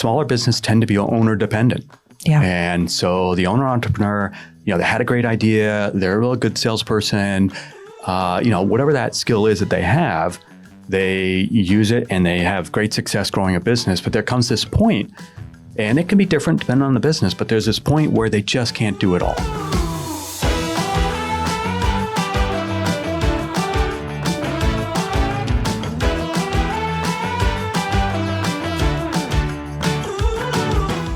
smaller business tend to be owner dependent. Yeah. And so the owner entrepreneur, they had a great idea. They're a real good salesperson. Whatever that skill is that they have, they use it and they have great success growing a business. But there comes this point, and it can be different depending on the business, but there's this point where they just can't do it all.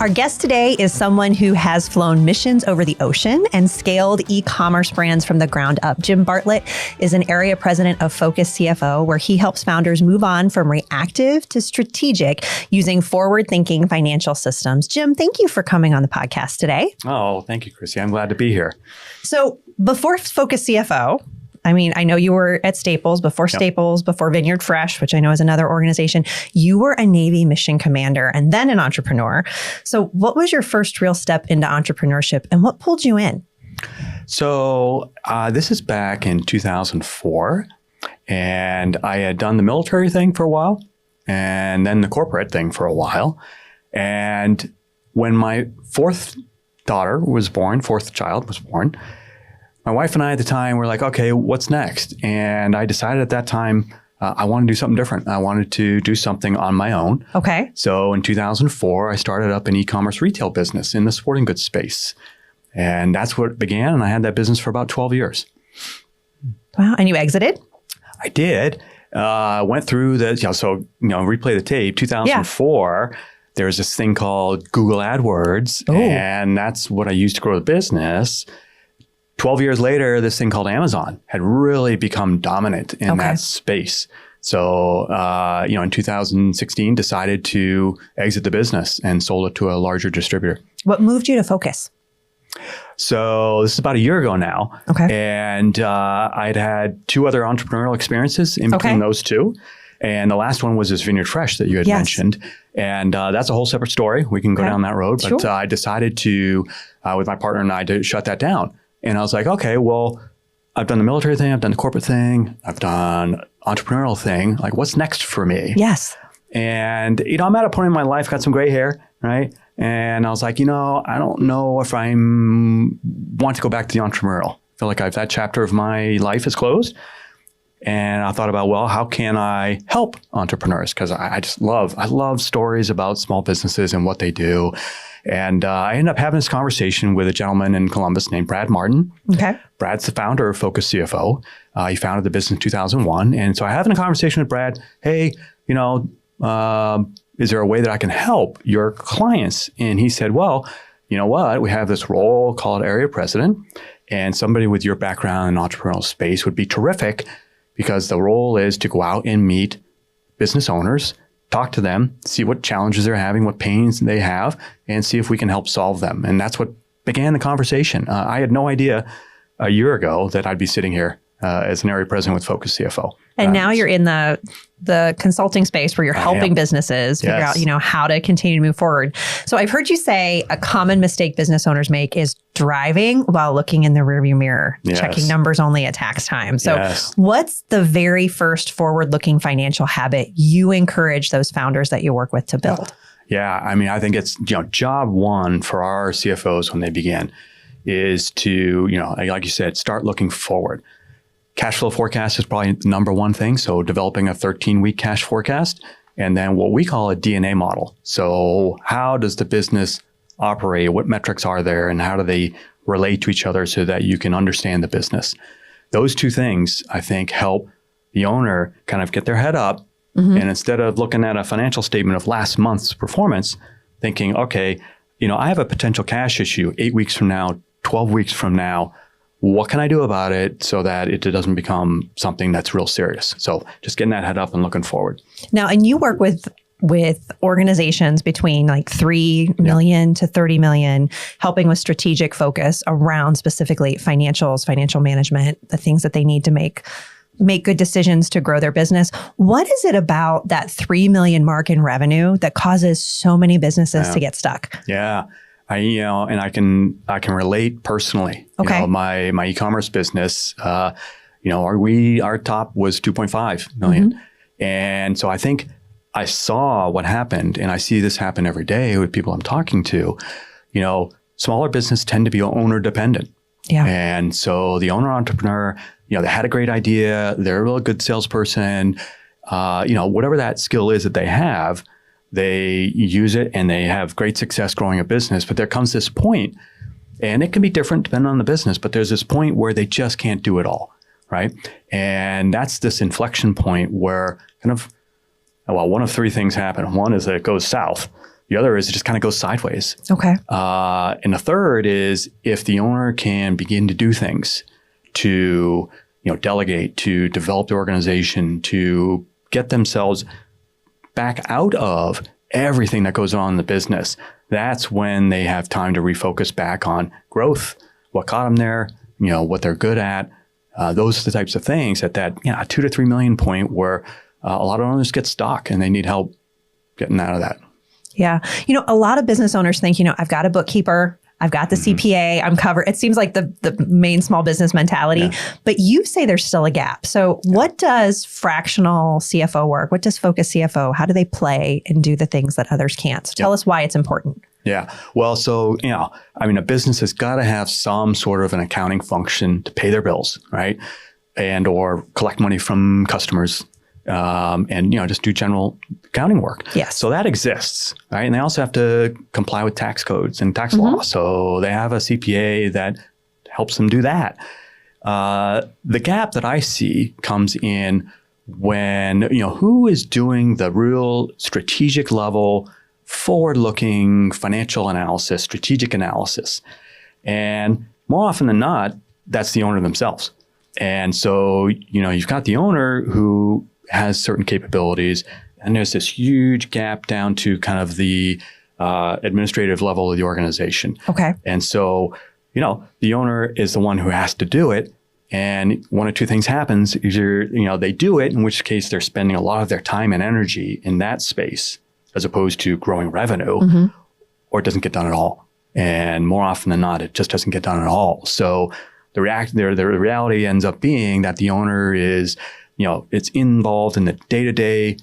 Our guest today is someone who has flown missions over the ocean and scaled e-commerce brands from the ground up. Jim Barlett is an area president of Focus CFO, where he helps founders move on from reactive to strategic using forward-thinking financial systems. Jim, thank you for coming on the podcast today. Oh, thank you, Chrissy. I'm glad to be here. So before Focus CFO, I know you were at Staples, before Staples, before Vineyard Fresh, which I know is another organization. You were a Navy mission commander and then an entrepreneur. So what was your first real step into entrepreneurship and what pulled you in? So this is back in 2004, and I had done the military thing for a while and then the corporate thing for a while. And when my fourth child was born, my wife and I at the time were like, okay, what's next? And I decided at that time, I wanted to do something different. I wanted to do something on my own. Okay. So in 2004, I started up an e-commerce retail business in the sporting goods space. And that's what it began. And I had that business for about 12 years. Wow. And you exited? I did. Went through replay the tape, 2004. There was this thing called Google AdWords. Ooh. And that's what I used to grow the business. 12 years later, this thing called Amazon had really become dominant in that space. So, in 2016, decided to exit the business and sold it to a larger distributor. What moved you to Focus? So this is about a year ago now. Okay. And I'd had two other entrepreneurial experiences in between those two. And the last one was this Vineyard Fresh that you had mentioned. And that's a whole separate story. We can go down that road. But I decided to, with my partner and I, to shut that down. And I was like, okay, well, I've done the military thing, I've done the corporate thing, I've done entrepreneurial thing. Like, what's next for me? Yes. And, I'm at a point in my life, got some gray hair, right? And I was like, I don't know if I want to go back to the entrepreneurial. I feel like that chapter of my life is closed. And I thought about, well, how can I help entrepreneurs? Because I love stories about small businesses and what they do. And I ended up having this conversation with a gentleman in Columbus named Brad Martin. Okay. Brad's the founder of Focus CFO. He founded the business in 2001. And so I having a conversation with Brad, hey, is there a way that I can help your clients? And he said, well, you know what? We have this role called area president, and somebody with your background in entrepreneurial space would be terrific, because the role is to go out and meet business owners, talk to them, see what challenges they're having, what pains they have, and see if we can help solve them. And that's what began the conversation. I had no idea a year ago that I'd be sitting here as an area president with Focus CFO. And now you're in the consulting space where you're helping businesses figure out, how to continue to move forward. So I've heard you say a common mistake business owners make is driving while looking in the rearview mirror, checking numbers only at tax time. So what's the very first forward-looking financial habit you encourage those founders that you work with to build? Yeah, I think it's job one for our CFOs when they begin is to, like you said, start looking forward. Cash flow forecast is probably the number one thing. So developing a 13-week cash forecast, and then what we call a DNA model. So how does the business operate? What metrics are there, and how do they relate to each other so that you can understand the business? Those two things, I think, help the owner kind of get their head up. Mm-hmm. And instead of looking at a financial statement of last month's performance, thinking, okay, I have a potential cash issue 8 weeks from now, 12 weeks from now. What can I do about it so that it doesn't become something that's real serious? So just getting that head up and looking forward. Now, and you work with organizations between like 3 million to 30 million, helping with strategic focus around specifically financials, financial management, the things that they need to make good decisions to grow their business. What is it about that 3 million mark in revenue that causes so many businesses to get stuck? Yeah. And I can relate personally. Okay. My e-commerce business, our top was 2.5 million. Mm-hmm. And so I think I saw what happened, and I see this happen every day with people I'm talking to. Smaller business tend to be owner dependent. Yeah. And so the owner entrepreneur, they had a great idea. They're a real good salesperson. Whatever that skill is that they have, they use it and they have great success growing a business. But there comes this point, and it can be different depending on the business, but there's this point where they just can't do it all, right? And that's this inflection point where one of three things happen. One is that it goes south. The other is it just kind of goes sideways. Okay. And the third is if the owner can begin to do things to, delegate, to develop the organization, to get themselves back out of everything that goes on in the business, that's when they have time to refocus back on growth, what got them there, what they're good at. Those are the types of things at that 2 to 3 million point where a lot of owners get stuck and they need help getting out of that. Yeah. A lot of business owners think, I've got a bookkeeper, I've got the CPA, I'm covered. It seems like the main small business mentality, but you say there's still a gap. So what does fractional CFO work? What does focus CFO? How do they play and do the things that others can't? So tell us why it's important. Yeah. Well, so, a business has got to have some sort of an accounting function to pay their bills, right? And or collect money from customers. And just do general accounting work. Yes. So that exists, right? And they also have to comply with tax codes and tax law. So they have a CPA that helps them do that. The gap that I see comes in when, who is doing the real strategic level, forward-looking financial analysis, strategic analysis. And more often than not, that's the owner themselves. And so, you've got the owner who has certain capabilities, and there's this huge gap down to kind of the administrative level of the organization. Okay. And so, the owner is the one who has to do it. And one of two things happens. Either, they do it, in which case they're spending a lot of their time and energy in that space as opposed to growing revenue, or it doesn't get done at all. And more often than not, it just doesn't get done at all. So the reality ends up being that the owner is it's involved in the day-to-day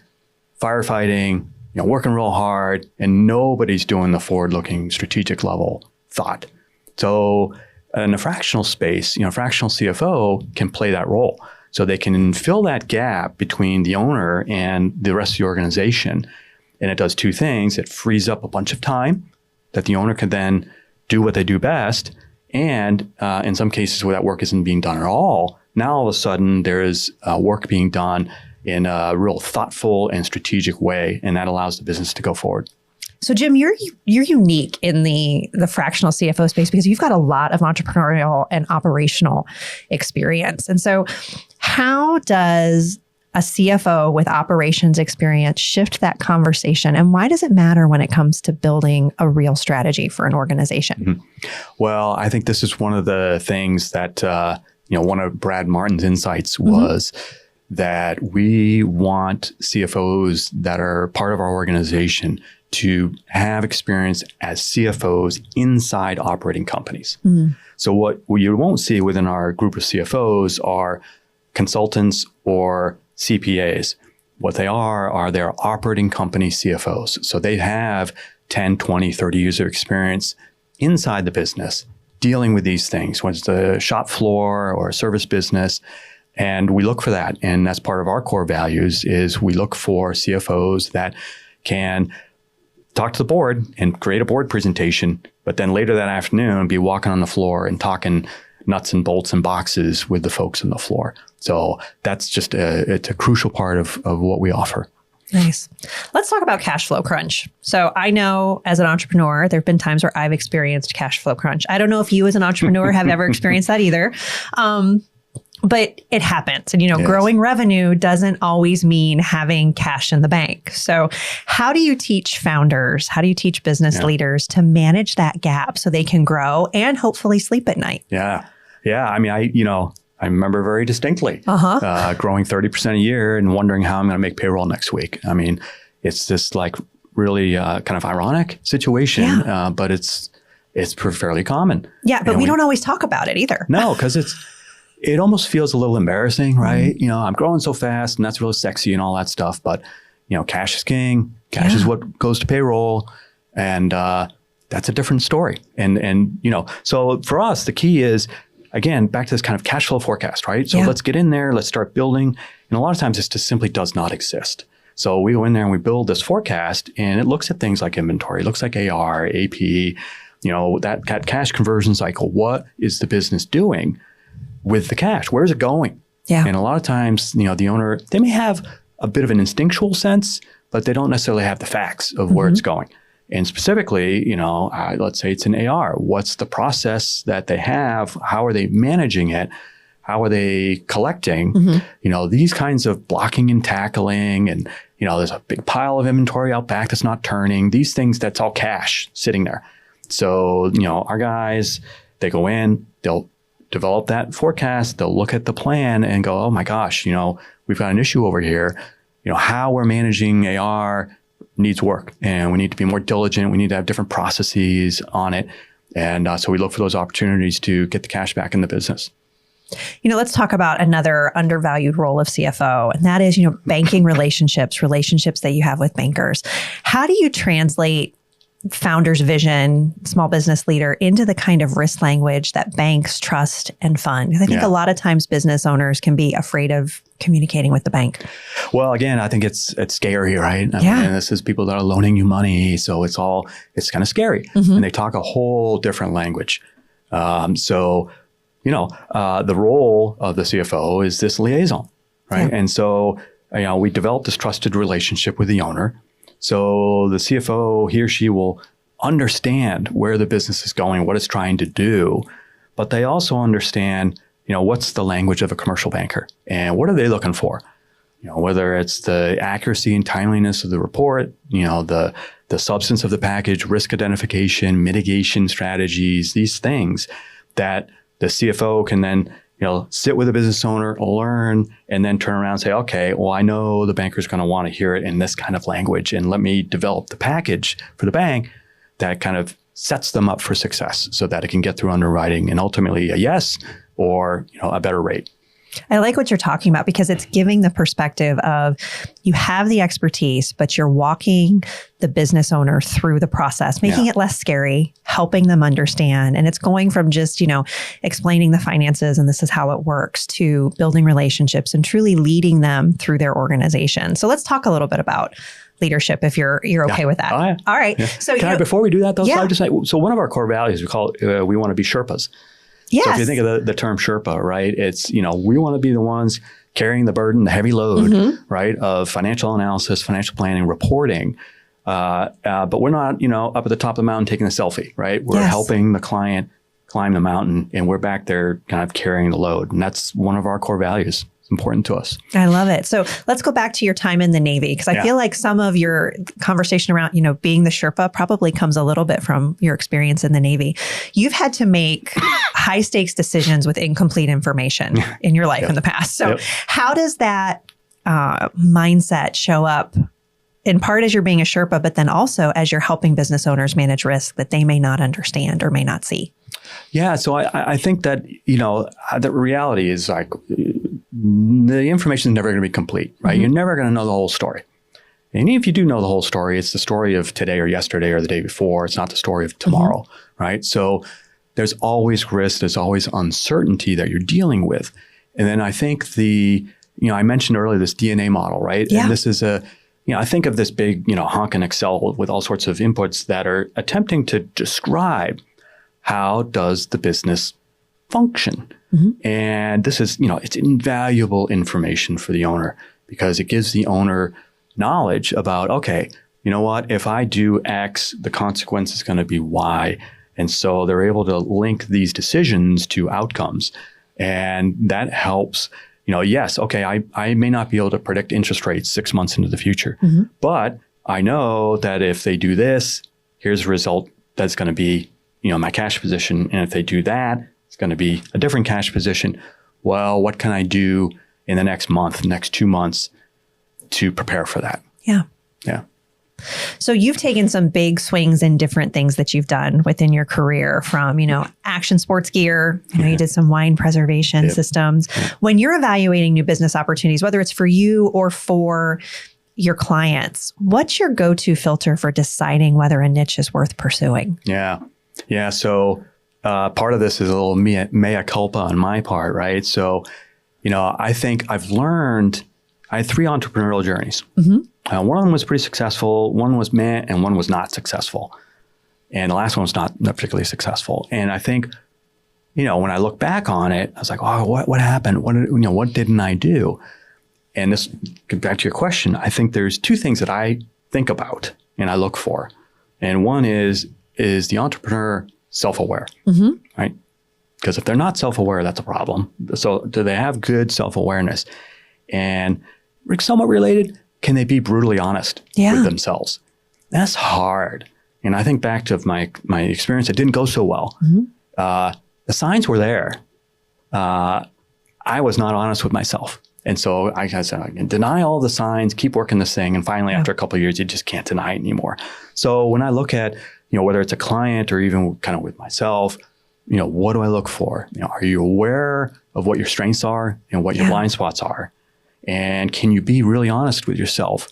firefighting, working real hard, and nobody's doing the forward-looking strategic level thought. So in the fractional space, fractional CFO can play that role. So they can fill that gap between the owner and the rest of the organization. And it does two things. It frees up a bunch of time that the owner can then do what they do best. And in some cases where that work isn't being done at all, now all of a sudden there is work being done in a real thoughtful and strategic way, and that allows the business to go forward. So Jim, you're unique in the fractional CFO space because you've got a lot of entrepreneurial and operational experience. And so how does a CFO with operations experience shift that conversation? And why does it matter when it comes to building a real strategy for an organization? Well, I think this is one of the things that one of Brad Martin's insights was that we want CFOs that are part of our organization to have experience as CFOs inside operating companies. So what you won't see within our group of CFOs are consultants or CPAs. What they are they're operating company CFOs. So they have 10, 20, 30 years of experience inside the business dealing with these things, whether it's the shop floor or a service business. And we look for that. And that's part of our core values is we look for CFOs that can talk to the board and create a board presentation, but then later that afternoon be walking on the floor and talking nuts and bolts and boxes with the folks on the floor. So that's just it's a crucial part of what we offer. Nice. Let's talk about cash flow crunch. So I know as an entrepreneur, there have been times where I've experienced cash flow crunch. I don't know if you as an entrepreneur have ever experienced that either. But it happens. And, yes. Growing revenue doesn't always mean having cash in the bank. So how do you teach founders, how do you teach business leaders to manage that gap so they can grow and hopefully sleep at night? Yeah. I mean, I remember very distinctly growing 30% a year and wondering how I'm going to make payroll next week. I mean, it's this like really kind of ironic situation, but it's fairly common. Yeah, but we don't always talk about it either. No, because it almost feels a little embarrassing, right? I'm growing so fast and that's really sexy and all that stuff. But, cash is king. Cash is what goes to payroll. And that's a different story. And so for us, the key is, again, back to this kind of cash flow forecast, right? So let's get in there, let's start building. And a lot of times this just simply does not exist. So we go in there and we build this forecast, and it looks at things like inventory, it looks like AR, AP, that cash conversion cycle. What is the business doing with the cash? Where's it going? Yeah. And a lot of times, the owner, they may have a bit of an instinctual sense, but they don't necessarily have the facts of where it's going. And specifically, let's say it's an AR. What's the process that they have? How are they managing it? How are they collecting? These kinds of blocking and tackling, and there's a big pile of inventory out back that's not turning. These things, that's all cash sitting there. So, our guys, they go in, they'll develop that forecast, they'll look at the plan and go, oh my gosh, we've got an issue over here. How we're managing AR needs work, and we need to be more diligent. We need to have different processes on it. And so we look for those opportunities to get the cash back in the business. Let's talk about another undervalued role of CFO, and that is, banking relationships that you have with bankers. How do you translate founder's vision, small business leader, into the kind of risk language that banks trust and fund? Because I think a lot of times business owners can be afraid of communicating with the bank. Well, again, I think it's scary, right? I mean, this is people that are loaning you money. So it's kind of scary. And they talk a whole different language. The role of the CFO is this liaison, right? And so, we develop this trusted relationship with the owner. So the CFO, he or she will understand where the business is going, what it's trying to do, but they also understand, what's the language of a commercial banker and what are they looking for? Whether it's the accuracy and timeliness of the report, the substance of the package, risk identification, mitigation strategies, these things that the CFO can then sit with a business owner, learn, and then turn around and say, okay, well, I know the banker's going to want to hear it in this kind of language, and let me develop the package for the bank that kind of sets them up for success so that it can get through underwriting and ultimately a yes or a better rate. I like what you're talking about because it's giving the perspective of you have the expertise, but you're walking the business owner through the process, making it less scary, helping them understand. And it's going from just, explaining the finances and this is how it works to building relationships and truly leading them through their organization. So let's talk a little bit about leadership if you're okay with that. Oh, yeah. All right. Yeah. So before we do that though, I just say, so one of our core values, we want to be Sherpas. Yes. So if you think of the term Sherpa, right, it's, we want to be the ones carrying the burden, the heavy load, right, of financial analysis, financial planning, reporting. But we're not, up at the top of the mountain taking a selfie, right? We're helping the client climb the mountain, and we're back there kind of carrying the load. And that's one of our core values. It's important to us. I love it. So let's go back to your time in the Navy, because I feel like some of your conversation around, being the Sherpa probably comes a little bit from your experience in the Navy. You've had to make high stakes decisions with incomplete information in your life in the past. So how does that mindset show up in part as you're being a Sherpa, but then also as you're helping business owners manage risk that they may not understand or may not see? Yeah. So I think that, the reality is like the information is never going to be complete, right? You're never going to know the whole story. And even if you do know the whole story, it's the story of today or yesterday or the day before. It's not the story of tomorrow, right? So there's always risk. There's always uncertainty that you're dealing with. And then I think I mentioned earlier this DNA model, right? Yeah. And this is I think of this big, honking Excel with all sorts of inputs that are attempting to describe how does the business function. And this is, it's invaluable information for the owner because it gives the owner knowledge about, okay, you know what, if I do X, the consequence is going to be Y. And so they're able to link these decisions to outcomes. And that helps, yes, okay, I may not be able to predict interest rates 6 months into the future, but I know that if they do this, here's a result that's going to be, my cash position. And if they do that, it's going to be a different cash position. Well, what can I do in the next month, next 2 months to prepare for that? Yeah. Yeah. So you've taken some big swings in different things that you've done within your career from, action sports gear. You did some wine preservation systems. When you're evaluating new business opportunities, whether it's for you or for your clients, what's your go-to filter for deciding whether a niche is worth pursuing? Yeah. So part of this is a little mea culpa on my part, right? So, I think I had 3 entrepreneurial journeys. One of them was pretty successful, one was meh, and one was not successful. And the last one was not particularly successful. And I think, when I look back on it, I was like, oh, what happened? What didn't I do? And this, back to your question, I think there's 2 things that I think about and I look for. And one is the entrepreneur self-aware, right? Because if they're not self-aware, that's a problem. So do they have good self-awareness? And somewhat related, can they be brutally honest with themselves? That's hard. And I think back to my experience, it didn't go so well. The signs were there. I was not honest with myself. And so I said, I can deny all the signs, keep working this thing. And finally, after a couple of years, you just can't deny it anymore. So when I look at, whether it's a client or even kind of with myself, what do I look for? Are you aware of what your strengths are and what your blind spots are? And can you be really honest with yourself?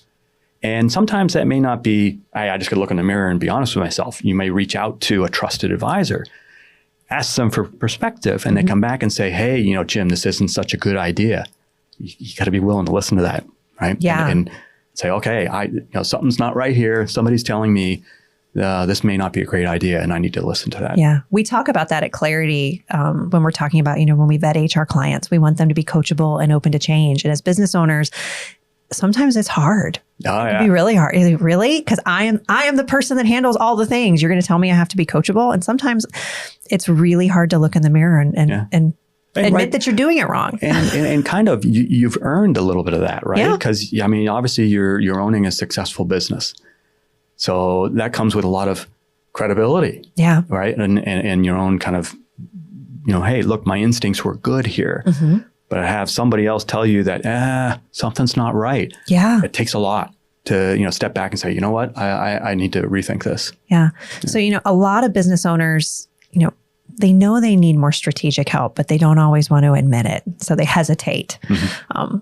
And sometimes that may not be, I just got to look in the mirror and be honest with myself. You may reach out to a trusted advisor, ask them for perspective, and they come back and say, hey, Jim, this isn't such a good idea. You got to be willing to listen to that, right? Yeah. And say, okay, something's not right here. Somebody's telling me this may not be a great idea, and I need to listen to that. Yeah. We talk about that at Clarity when we're talking about, when we vet HR clients, we want them to be coachable and open to change. And as business owners, sometimes it's hard. Oh, It can be really hard. Really? Because I am the person that handles all the things. You're going to tell me I have to be coachable. And sometimes it's really hard to look in the mirror and admit that you're doing it wrong. And kind of, you've earned a little bit of that, right? Because, obviously you're owning a successful business. So that comes with a lot of credibility. Yeah. Right. And your own kind of, hey, look, my instincts were good here. But I have somebody else tell you that, something's not right. Yeah. It takes a lot to, step back and say, you know what, I need to rethink this. Yeah. So, a lot of business owners, they know they need more strategic help, but they don't always want to admit it. So they hesitate.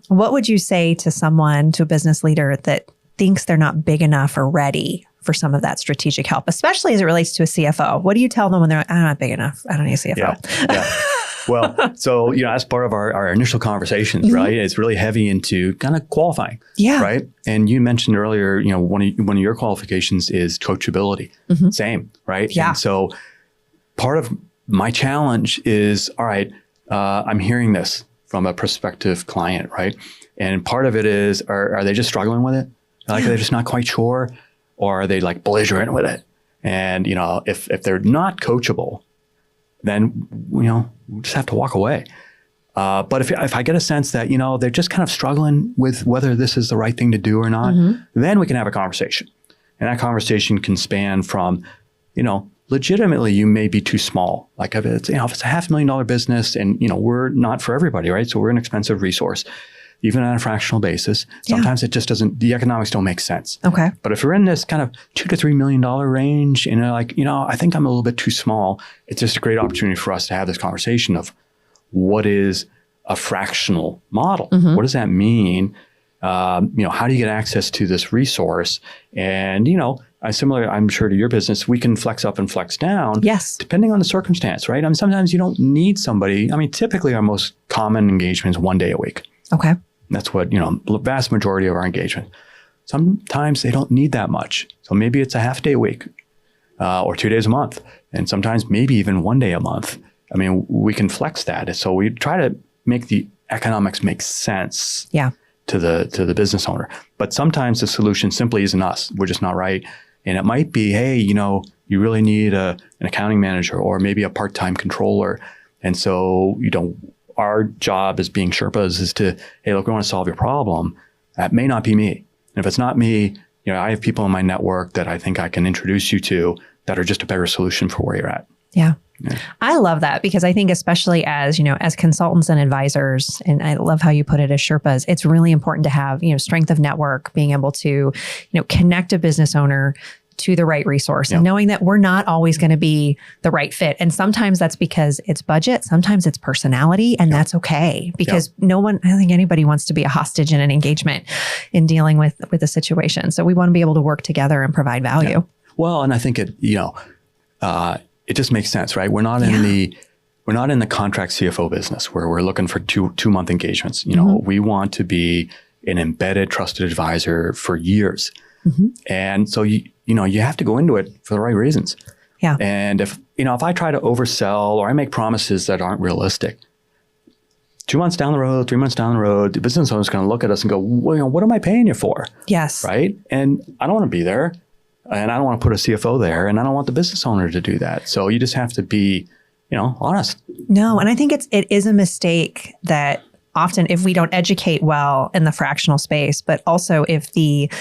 What would you say to a business leader that thinks they're not big enough or ready for some of that strategic help, especially as it relates to a CFO? What do you tell them when they're like, I'm not big enough, I don't need a CFO? Yeah. Well, so, as part of our initial conversations, right, it's really heavy into kind of qualifying, right? And you mentioned earlier, one of your qualifications is coachability. Same, right? Yeah. And so part of my challenge is, all right, I'm hearing this from a prospective client, right? And part of it is, are they just struggling with it? Are they just not quite sure? Or are they like belligerent with it? And, if they're not coachable, then, we just have to walk away. But if I get a sense that, they're just kind of struggling with whether this is the right thing to do or not, then we can have a conversation. And that conversation can span from, legitimately you may be too small. Like if it's, if it's a $500,000 business and, we're not for everybody, right? So we're an expensive resource. Even on a fractional basis, sometimes it just doesn't, the economics don't make sense. Okay. But if we're in this kind of $2 to $3 million range and I think I'm a little bit too small, it's just a great opportunity for us to have this conversation of what is a fractional model? What does that mean? How do you get access to this resource? And, I'm sure to your business, we can flex up and flex down. Yes. Depending on the circumstance, right? Sometimes you don't need somebody. Typically our most common engagement is 1 day a week. Okay. That's what, the vast majority of our engagement. Sometimes they don't need that much. So maybe it's a half day a week or 2 days a month. And sometimes maybe even 1 day a month. We can flex that. So we try to make the economics make sense to the business owner. But sometimes the solution simply isn't us. We're just not right. And it might be, hey, you really need an accounting manager or maybe a part-time controller. And so, our job as being Sherpas is to, hey, look, we want to solve your problem. That may not be me. And if it's not me, I have people in my network that I think I can introduce you to that are just a better solution for where you're at. Yeah. I love that because I think especially as, as consultants and advisors, and I love how you put it as Sherpas, it's really important to have, strength of network, being able to, connect a business owner to the right resource, Yeah. and knowing that we're not always going to be the right fit. And sometimes that's because it's budget, sometimes it's personality, and that's okay, because I don't think anybody wants to be a hostage in an engagement in dealing with a situation. So we want to be able to work together and provide value. Yeah. Well, and I think it just makes sense, right? We're not in the contract CFO business where we're looking for two-month engagements. We want to be an embedded, trusted advisor for years. And so you have to go into it for the right reasons. Yeah. And if I try to oversell or I make promises that aren't realistic, 2 months down the road, 3 months down the road, the business owner's going to look at us and go, well, what am I paying you for? Yes. Right. And I don't want to be there, and I don't want to put a CFO there, and I don't want the business owner to do that. So you just have to be, honest. No. And I think it is a mistake that often, if we don't educate well in the fractional space, but also if the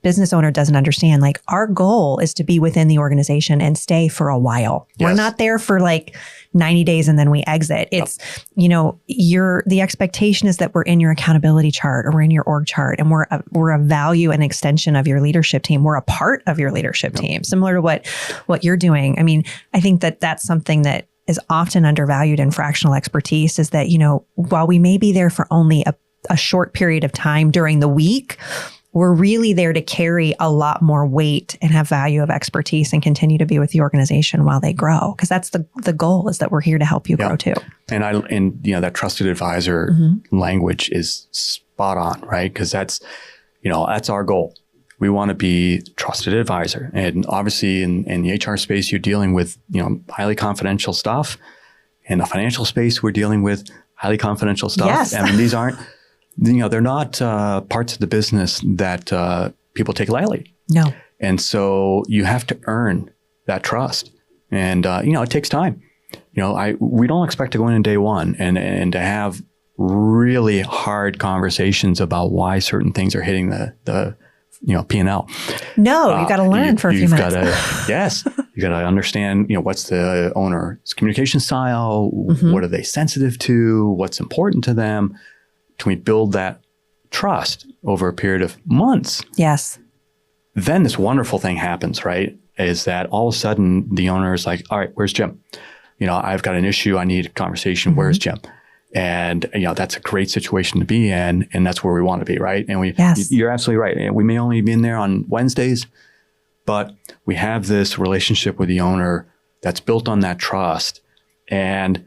business owner doesn't understand, like, our goal is to be within the organization and stay for a while. Yes. We're not there for like 90 days and then we exit. It's, the expectation is that we're in your accountability chart or we're in your org chart, and we're a value and extension of your leadership team. We're a part of your leadership team, similar to what you're doing. I mean, I think that's something that is often undervalued in fractional expertise, is that, while we may be there for only a short period of time during the week, we're really there to carry a lot more weight and have value of expertise and continue to be with the organization while they grow. Because that's the goal, is that we're here to help you grow too. And that trusted advisor language is spot on, right? Because that's our goal. We want to be trusted advisor. And obviously in the HR space, you're dealing with, highly confidential stuff. In the financial space, we're dealing with highly confidential stuff. Yes. I mean, these aren't, they're not parts of the business that people take lightly. No. And so you have to earn that trust. And, it takes time. We don't expect to go in on day one and to have really hard conversations about why certain things are hitting the P&L. No, you've got to learn for a few minutes. You got to understand, what's the owner's communication style? What are they sensitive to? What's important to them? Can we build that trust over a period of months? Yes. Then this wonderful thing happens, right? Is that all of a sudden the owner is like, all right, where's Jim? I've got an issue. I need a conversation. Where's Jim? And, that's a great situation to be in. And that's where we want to be, right? And you're absolutely right. We may only be in there on Wednesdays, but we have this relationship with the owner that's built on that trust. And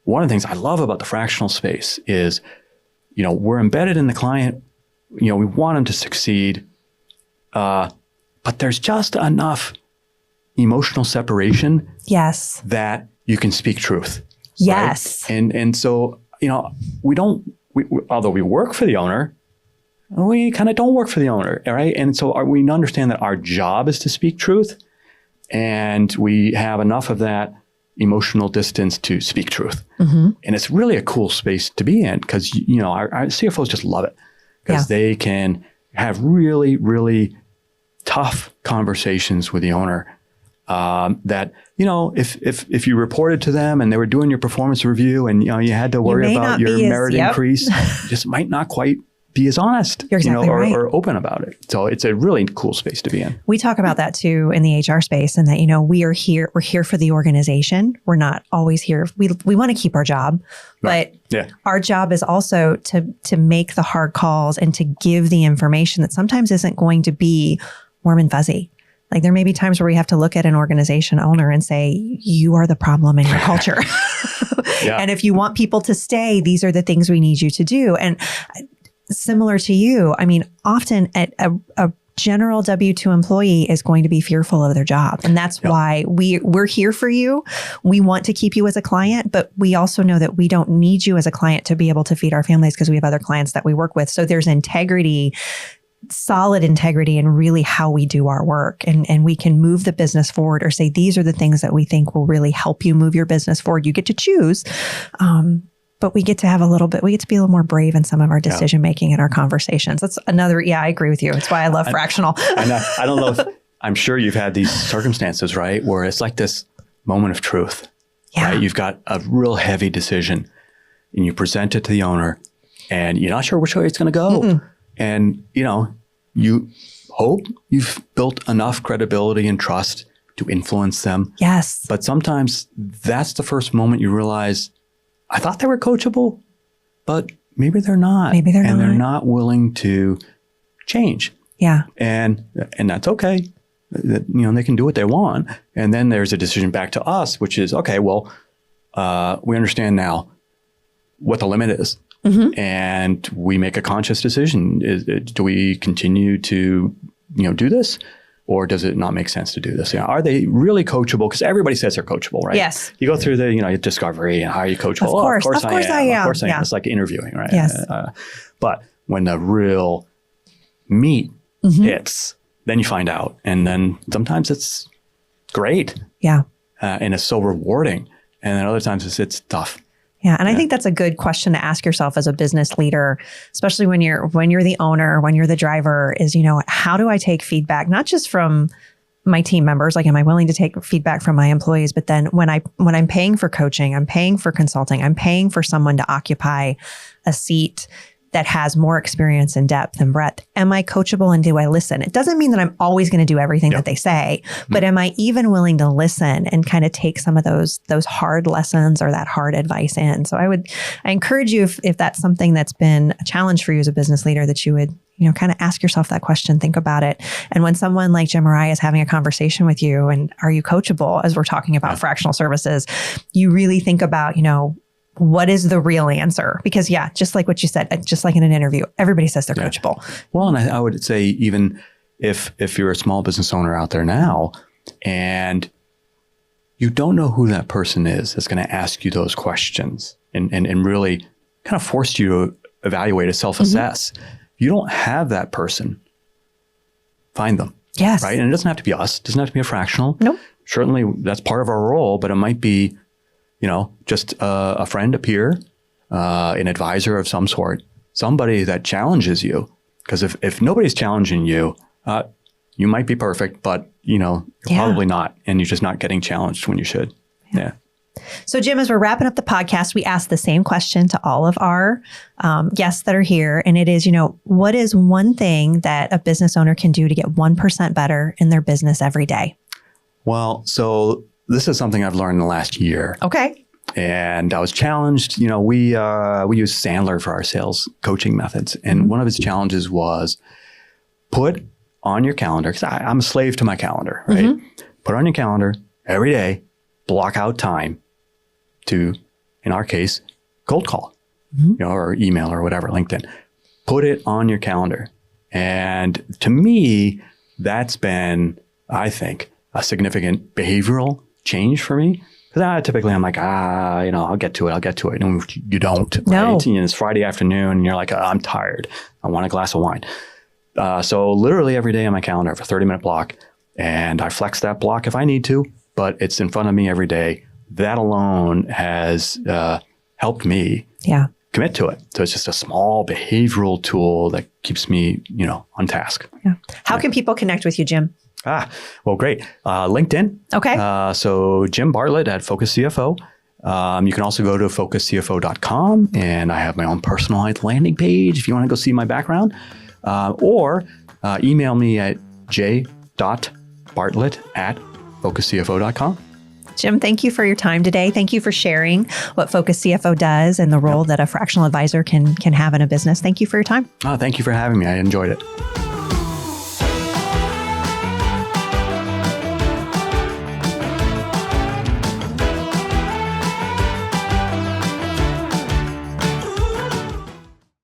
one of the things I love about the fractional space is, we're embedded in the client. We want them to succeed. But there's just enough emotional separation. Yes. That you can speak truth. Yes. Right? And so, although we work for the owner, we kind of don't work for the owner, right? And so we understand that our job is to speak truth, and we have enough of that emotional distance to speak truth. And it's really a cool space to be in, because, our CFOs just love it, because they can have really, really tough conversations with the owner. That, if you reported to them and they were doing your performance review and, you had to worry about your merit increase, just might not quite be as honest, You're exactly right. or open about it. So it's a really cool space to be in. We talk about that too in the HR space, and that, we're here for the organization. We're not always here. We want to keep our job, but our job is also to make the hard calls and to give the information that sometimes isn't going to be warm and fuzzy. Like, there may be times where we have to look at an organization owner and say, you are the problem in your culture. And if you want people to stay, these are the things we need you to do. And similar to you, I mean, often a general W-2 employee is going to be fearful of their job. And that's why we're here for you. We want to keep you as a client, but we also know that we don't need you as a client to be able to feed our families, because we have other clients that we work with. So there's solid integrity in really how we do our work, and we can move the business forward, or say, these are the things that we think will really help you move your business forward. You get to choose, but we get to we get to be a little more brave in some of our decision making in our conversations. That's another, I agree with you. It's why I love fractional. And I don't know I'm sure you've had these circumstances, right, where it's like this moment of truth. Right? You've got a real heavy decision and you present it to the owner and you're not sure which way it's going to go. And, you hope you've built enough credibility and trust to influence them. Yes. But sometimes that's the first moment you realize, I thought they were coachable, but maybe they're not. Maybe they're not. And they're not willing to change. Yeah. And that's okay. They can do what they want. And then there's a decision back to us, which is, okay, well, we understand now what the limit is. Mm-hmm. And we make a conscious decision. Do we continue to, do this? Or does it not make sense to do this? Are they really coachable? Because everybody says they're coachable, right? Yes. You go through the, discovery and how are you coachable? Of course I am. Of course I am. Yeah. It's like interviewing, right? Yes. But when the real meat hits, then you find out. And then sometimes it's great. Yeah. And it's so rewarding. And then other times it's tough. Yeah. And I think that's a good question to ask yourself as a business leader, especially when you're the owner, when you're the driver, is, how do I take feedback, not just from my team members, like, am I willing to take feedback from my employees? But then when I'm paying for coaching, I'm paying for consulting, I'm paying for someone to occupy a seat that has more experience and depth and breadth. Am I coachable and do I listen? It doesn't mean that I'm always going to do everything that they say, but am I even willing to listen and kind of take some of those hard lessons or that hard advice in? So I encourage you, if that's something that's been a challenge for you as a business leader, that you would, kind of ask yourself that question, think about it. And when someone like Jim or I is having a conversation with you and are you coachable, as we're talking about fractional services, you really think about, what is the real answer? Because just like what you said, just like in an interview, everybody says they're coachable. Well, and I would say even if you're a small business owner out there now and you don't know who that person is that's going to ask you those questions and really kind of force you to evaluate, self-assess. You don't have that person. Find them. Yes. Right. And it doesn't have to be us. It doesn't have to be a fractional. Nope. Certainly that's part of our role, but it might be just a friend, a peer, an advisor of some sort, somebody that challenges you. Because if nobody's challenging you, you might be perfect, but you're probably not, and you're just not getting challenged when you should. Yeah. So Jim, as we're wrapping up the podcast, we ask the same question to all of our guests that are here. And it is, what is one thing that a business owner can do to get 1% better in their business every day? Well, so this is something I've learned in the last year. Okay. And I was challenged. We use Sandler for our sales coaching methods. And one of his challenges was put on your calendar, because I'm a slave to my calendar, right? Put on your calendar every day, block out time to, in our case, cold call, or email or whatever, LinkedIn. Put it on your calendar. And to me, that's been, I think, a significant behavioral change for me. Because typically I'm like, I'll get to it. And you don't, no. Right? It's Friday afternoon and you're like, I'm tired. I want a glass of wine. So literally every day on my calendar, I have a 30-minute block, and I flex that block if I need to, but it's in front of me every day. That alone has helped me commit to it. So it's just a small behavioral tool that keeps me, on task. Yeah. How can people connect with you, Jim? Well, great. LinkedIn. Okay. So Jim Barlett at Focus CFO. You can also go to focuscfo.com, and I have my own personalized landing page if you want to go see my background. Or email me at j.bartlett@focuscfo.com. Jim, thank you for your time today. Thank you for sharing what Focus CFO does and the role that a fractional advisor can have in a business. Thank you for your time. Thank you for having me. I enjoyed it.